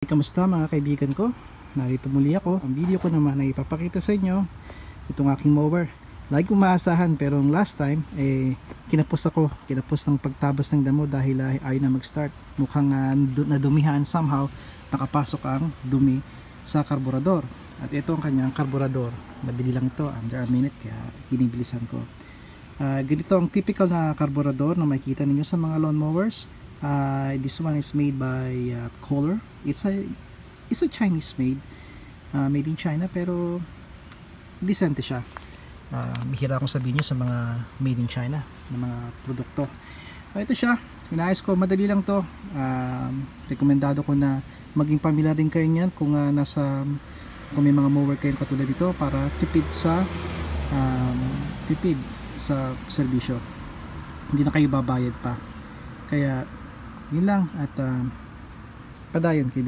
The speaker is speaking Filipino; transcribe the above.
Kamusta mga kaibigan ko? Narito muli ako. Ang video ko naman ay ipapakita sa inyo itong aking mower. Lagi kong maasahan pero last time kinapos ng pagtabas ng damo dahil ayaw na mag-start. Mukhang nadumihan somehow, nakapasok ang dumi sa karburador. At ito ang kanyang karburador. Madali lang ito, under a minute, kaya binibilisan ko. Ganito ang typical na karburador na makikita ninyo sa mga lawn mowers. This one is made by Kohler. It's a Chinese made in China, pero decente siya. Bihira akong sabihin nyo sa mga made in China na mga produkto. Ito siya, inayos ko, madali lang to. Rekomendado ko na maging pamilyar din kayo niyan kung kung may mga mower kayong katulad dito para tipid sa serbisyo. Hindi na kayo babayad pa. Kaya yun lang, at padayon kaibigan.